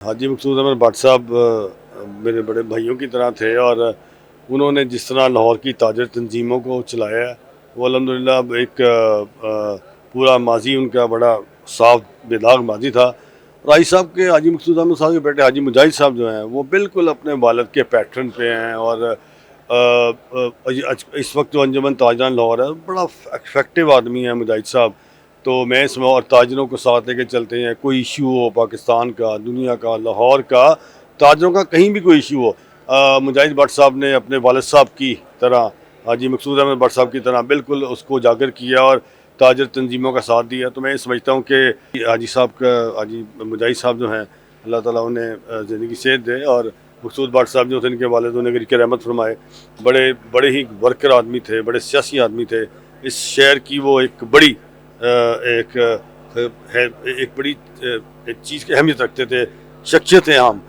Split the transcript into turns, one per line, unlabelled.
हाजी मकसूद अहमद भट्ट साहब मेरे बड़े भाइयों की तरह थे और उन्होंने जिस तरह लाहौर की ताजर तंजीमों को चलाया है वो अल्हम्दुलिल्लाह अब एक पूरा माजी उनका बड़ा साफ बेदाग माजी था। और हाजी साहब के हाजी मकसूद अहमद साहब के बेटे हाजी मुजाहिद साहब जो हैं वो बिल्कुल अपने वालिद के पैटर्न पे हैं और इस वक्त जो अंजुमन ताजरान लाहौर है बड़ा इफेक्टिव आदमी है मुजाहिद साहब। तो मैं इसमें और ताजरों को साथ लेके चलते हैं, कोई इशू हो पाकिस्तान का, दुनिया का, लाहौर का, ताजरों का कहीं भी कोई इशू हो, मुजाहिद भट्ट साहब ने अपने वालिद साहब की तरह, हाजी मकसूद अहमद भट्ट साहब की तरह बिल्कुल उसको उजागर किया और ताजर तंजीमों का साथ दिया। तो मैं समझता हूँ कि हाजी साहब का, हाजी मुजाहिद साहब जो हैं, अल्लाह ताला उन्हें ज़िंदगी सेहत दे। और मकसूद भट्ट साहब जो थे इनके वालिद, उन्हें की रहमत फरमाए। बड़े बड़े ही वर्कर आदमी थे, बड़े सियासी आदमी थे। इस शहर की वो एक बड़ी एक है, एक बड़ी एक चीज़ की अहमियत रखते थे, शख्सियत हैं आम।